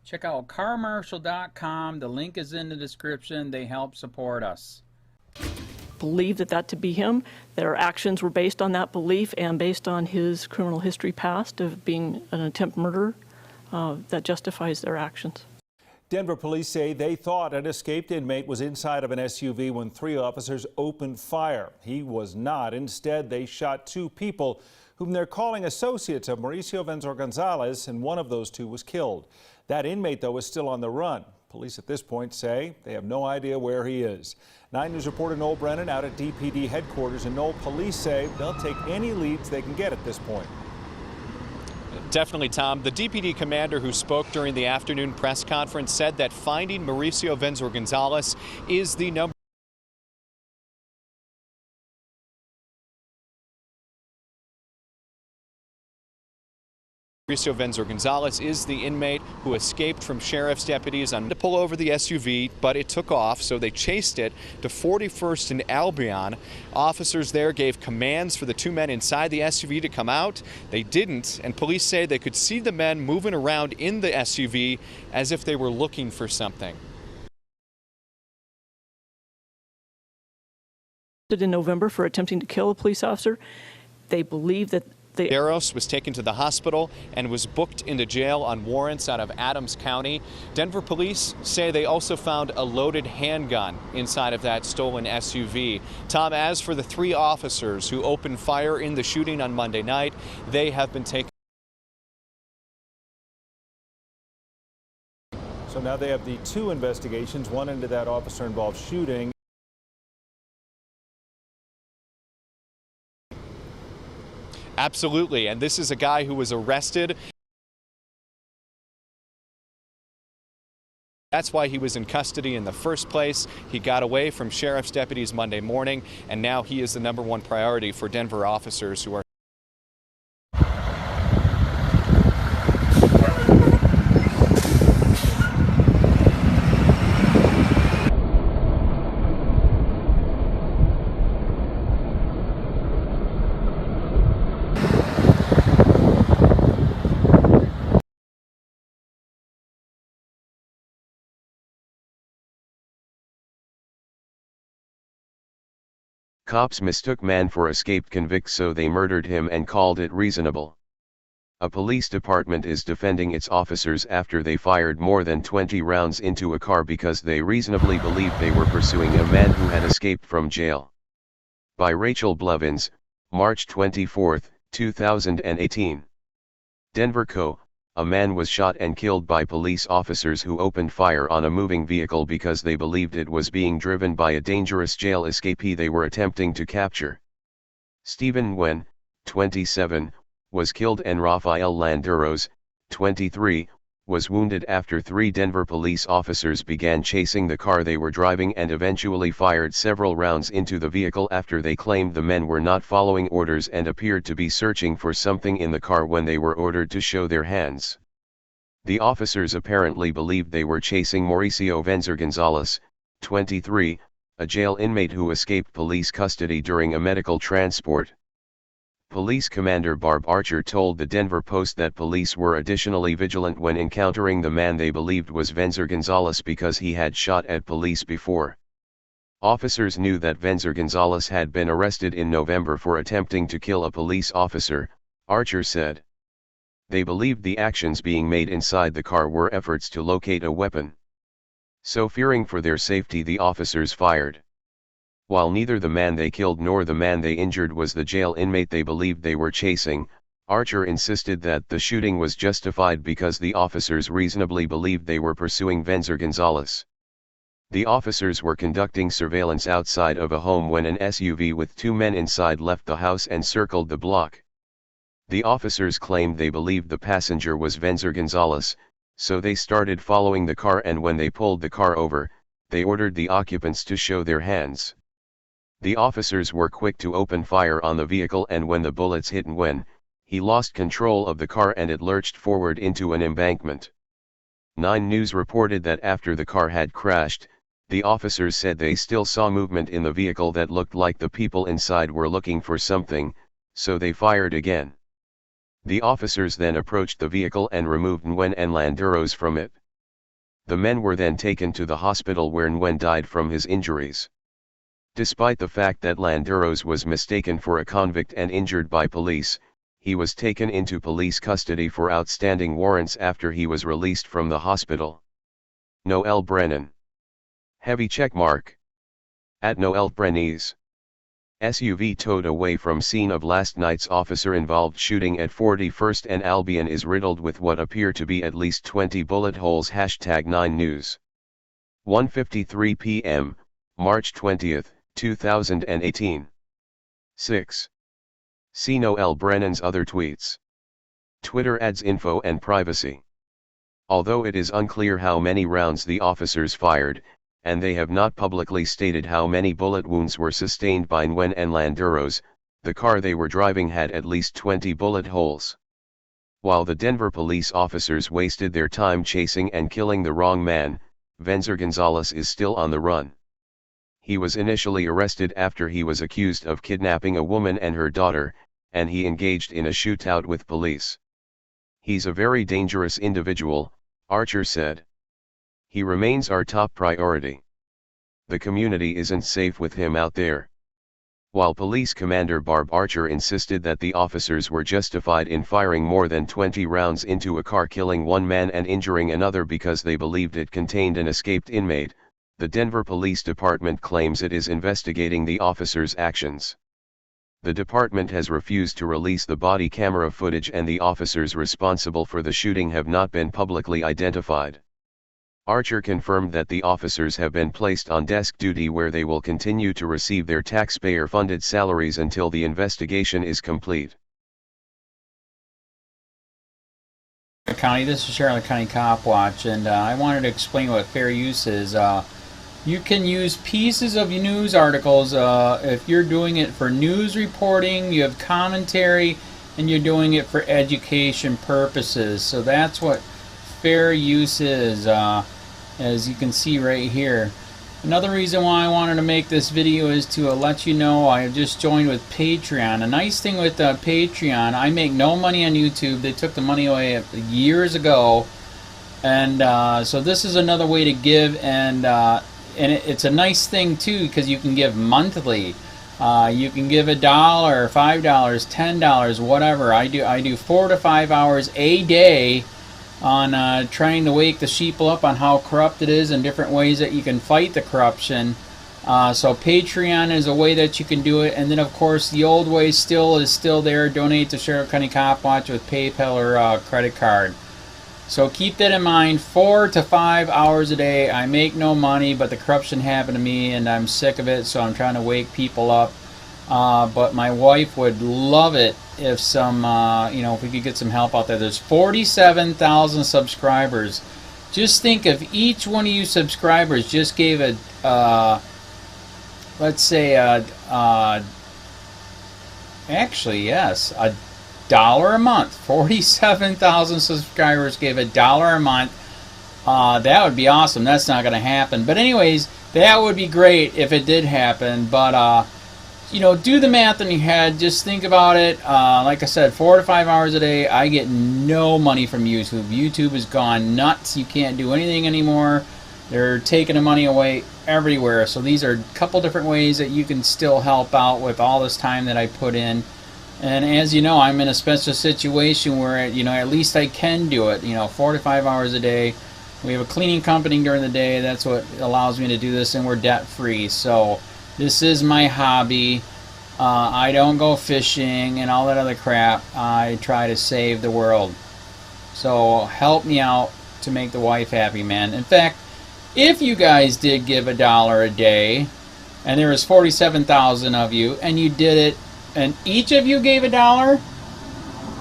Check out carmarshal.com. The link is in the description. They help support us. Believe that to be him. Their actions were based on that belief and based on his criminal history past of being an attempt murderer. That justifies their actions. Denver police say they thought an escaped inmate was inside of an SUV when 3 officers opened fire. He was not. Instead, they shot 2 people whom they're calling associates of Mauricio Ventura-Gonzalez, and one of those 2 was killed. That inmate, though, is still on the run. Police at this point say they have no idea where he is. 9 News reporter Noel Brennan out at DPD headquarters, and Noel, police say they'll take any leads they can get at this point. Definitely, Tom. The DPD commander who spoke during the afternoon press conference said that finding Mauricio Ventura-Gonzalez is the number. Mauricio Ventura-Gonzalez is the inmate who escaped from sheriff's deputies to pull over the SUV, but it took off, so they chased it to 41st and Albion. Officers there gave commands for the 2 men inside the SUV to come out. They didn't, and police say they could see the men moving around in the SUV as if they were looking for something. In November for attempting to kill a police officer, they believe that Eros was taken to the hospital and was booked into jail on warrants out of Adams County. Denver police say they also found a loaded handgun inside of that stolen SUV. Tom, as for the 3 officers who opened fire in the shooting on Monday night, they have been taken. So now they have the 2 investigations, one into that officer-involved shooting. Absolutely, and this is a guy who was arrested. That's why he was in custody in the first place. He got away from sheriff's deputies Monday morning, and now he is the #1 priority for Denver officers who are Cops mistook man for escaped convict, so they murdered him and called it reasonable. A police department is defending its officers after they fired more than 20 rounds into a car because they reasonably believed they were pursuing a man who had escaped from jail. By Rachel Blevins, March 24, 2018. Denver Co. A man was shot and killed by police officers who opened fire on a moving vehicle because they believed it was being driven by a dangerous jail escapee they were attempting to capture. Stephen Nguyen, 27, was killed and Rafael Landeros, 23, was wounded after 3 Denver police officers began chasing the car they were driving and eventually fired several rounds into the vehicle after they claimed the men were not following orders and appeared to be searching for something in the car when they were ordered to show their hands. The officers apparently believed they were chasing Mauricio Ventura-Gonzalez, 23, a jail inmate who escaped police custody during a medical transport. Police Commander Barb Archer told the Denver Post that police were additionally vigilant when encountering the man they believed was Ventura-Gonzalez because he had shot at police before. Officers knew that Ventura-Gonzalez had been arrested in November for attempting to kill a police officer, Archer said. They believed the actions being made inside the car were efforts to locate a weapon. So fearing for their safety, the officers fired. While neither the man they killed nor the man they injured was the jail inmate they believed they were chasing, Archer insisted that the shooting was justified because the officers reasonably believed they were pursuing Ventura-Gonzalez. The officers were conducting surveillance outside of a home when an SUV with 2 men inside left the house and circled the block. The officers claimed they believed the passenger was Ventura-Gonzalez, so they started following the car, and when they pulled the car over, they ordered the occupants to show their hands. The officers were quick to open fire on the vehicle, and when the bullets hit Nguyen, he lost control of the car and it lurched forward into an embankment. 9 News reported that after the car had crashed, the officers said they still saw movement in the vehicle that looked like the people inside were looking for something, so they fired again. The officers then approached the vehicle and removed Nguyen and Landeros from it. The men were then taken to the hospital where Nguyen died from his injuries. Despite the fact that Landeros was mistaken for a convict and injured by police, he was taken into police custody for outstanding warrants after he was released from the hospital. Noel Brennan. Heavy checkmark. At Noel Brennan's. SUV towed away from scene of last night's officer-involved shooting at 41st and Albion is riddled with what appear to be at least 20 bullet holes. #9 News. 1:53 p.m., March 20, 2018. 6. See Noel Brennan's other tweets. Twitter adds info and privacy. Although it is unclear how many rounds the officers fired, and they have not publicly stated how many bullet wounds were sustained by Nguyen and Landeros, the car they were driving had at least 20 bullet holes. While the Denver police officers wasted their time chasing and killing the wrong man, Venzer Gonzalez is still on the run. He was initially arrested after he was accused of kidnapping a woman and her daughter, and he engaged in a shootout with police. He's a very dangerous individual, Archer said. He remains our top priority. The community isn't safe with him out there. While Police Commander Barb Archer insisted that the officers were justified in firing more than 20 rounds into a car, killing one man and injuring another because they believed it contained an escaped inmate, the Denver Police Department claims it is investigating the officers' actions. The department has refused to release the body camera footage, and the officers responsible for the shooting have not been publicly identified. Archer confirmed that the officers have been placed on desk duty where they will continue to receive their taxpayer-funded salaries until the investigation is complete. County, this is Charlotte County Cop Watch, and I wanted to explain what fair use is. You can use pieces of news articles if you're doing it for news reporting, you have commentary, and you're doing it for education purposes. So that's what fair use is, as you can see right here. Another reason why I wanted to make this video is to let you know I have just joined with Patreon. A nice thing with Patreon, I make no money on YouTube. They took the money away years ago, and so this is another way to give, and it's a nice thing too because you can give monthly. You can give $1, $5, $10, whatever. I do 4 to 5 hours a day on trying to wake the sheeple up on how corrupt it is and different ways that you can fight the corruption. So Patreon is a way that you can do it, and then of course the old way is still there. Donate to Sheriff County Cop Watch with PayPal or credit card. So keep that in mind. 4 to 5 hours a day. I make no money, but the corruption happened to me and I'm sick of it, so I'm trying to wake people up. But my wife would love it if some, if we could get some help out there. There's 47,000 subscribers. Just think if each one of you subscribers just gave a, let's say, actually, yes, $1 a month. 47,000 subscribers gave $1 a month. That would be awesome. That's not going to happen. But anyways, that would be great if it did happen. But, do the math in your head. Just think about it. Like I said, 4 to 5 hours a day. I get no money from YouTube. YouTube has gone nuts. You can't do anything anymore. They're taking the money away everywhere. So these are a couple different ways that you can still help out with all this time that I put in. And as you know, I'm in a special situation where, at least I can do it. 4 to 5 hours a day. We have a cleaning company during the day. That's what allows me to do this, and we're debt-free. So this is my hobby. I don't go fishing and all that other crap. I try to save the world. So help me out to make the wife happy, man. In fact, if you guys did give $1 a day, and there was 47,000 of you, and you did it, and each of you gave $1,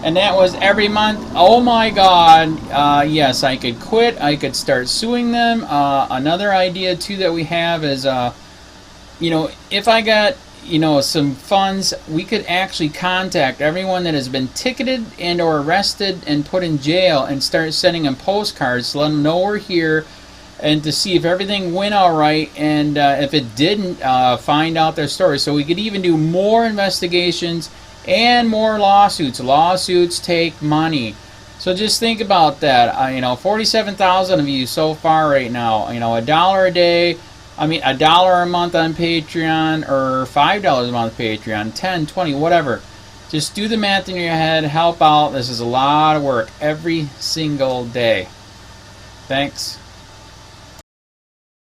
and that was every month, oh my God, yes, I could quit. I could start suing them. Another idea too that we have is, if I got, some funds, we could actually contact everyone that has been ticketed and or arrested and put in jail and start sending them postcards to let them know we're here, and to see if everything went all right, and if it didn't, find out their story. So we could even do more investigations and more lawsuits. Lawsuits take money. So just think about that. You know, 47,000 of you so far right now. You know, $1 a day. I mean, $1 a month on Patreon, or $5 a month Patreon, 10, 20, whatever. Just do the math in your head. Help out. This is a lot of work every single day. Thanks.